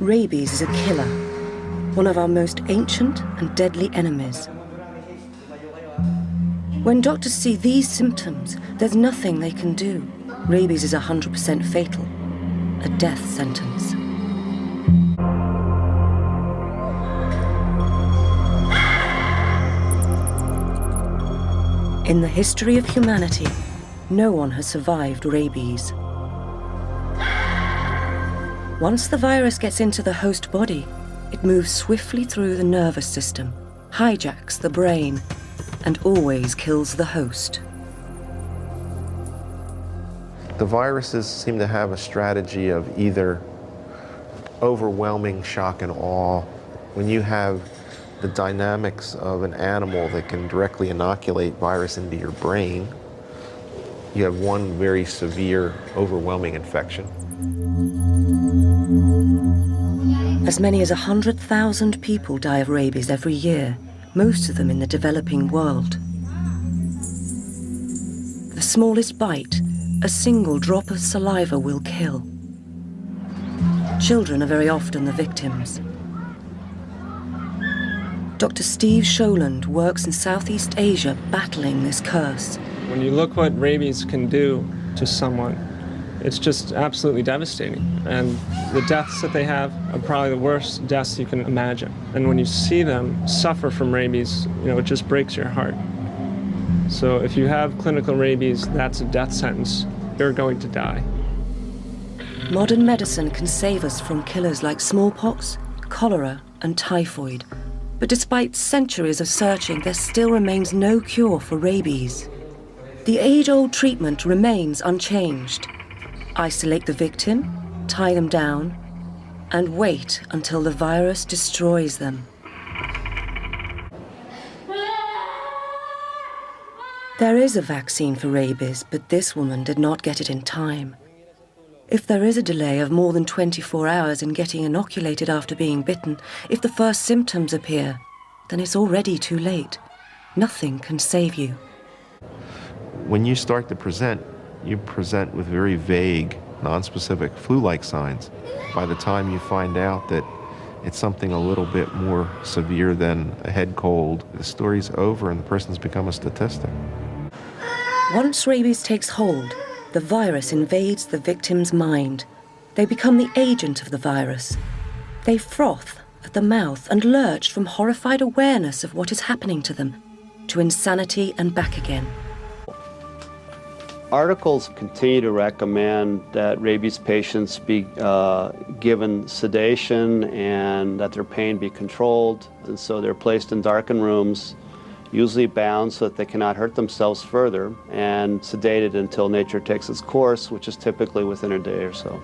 Rabies is a killer, one of our most ancient and deadly enemies. When doctors see these symptoms, there's nothing they can do. Rabies is 100% fatal, a death sentence. In the history of humanity, no one has survived rabies. Once the virus gets into the host body, it moves swiftly through the nervous system, hijacks the brain, and always kills the host. The viruses seem to have a strategy of either overwhelming shock and awe. When you have the dynamics of an animal that can directly inoculate virus into your brain, you have one very severe, overwhelming infection. As many as 100,000 people die of rabies every year, most of them in the developing world. The smallest bite, a single drop of saliva will kill. Children are very often the victims. Dr. Steve Sholand works in Southeast Asia battling this curse. When you look what rabies can do to someone, it's just absolutely devastating. And the deaths that they have are probably the worst deaths you can imagine. And when you see them suffer from rabies, it just breaks your heart. So if you have clinical rabies, that's a death sentence. You're going to die. Modern medicine can save us from killers like smallpox, cholera, and typhoid. But despite centuries of searching, there still remains no cure for rabies. The age-old treatment remains unchanged. Isolate the victim, tie them down, and wait until the virus destroys them. There is a vaccine for rabies, but this woman did not get it in time. If there is a delay of more than 24 hours in getting inoculated after being bitten, if the first symptoms appear, then it's already too late. Nothing can save you. When you start to present, you present with very vague, nonspecific flu-like signs. By the time you find out that it's something a little bit more severe than a head cold, the story's over and the person's become a statistic. Once rabies takes hold, the virus invades the victim's mind. They become the agent of the virus. They froth at the mouth and lurch from horrified awareness of what is happening to them to insanity and back again. Articles continue to recommend that rabies patients be given sedation and that their pain be controlled. And so they're placed in darkened rooms, usually bound so that they cannot hurt themselves further, and sedated until nature takes its course, which is typically within a day or so.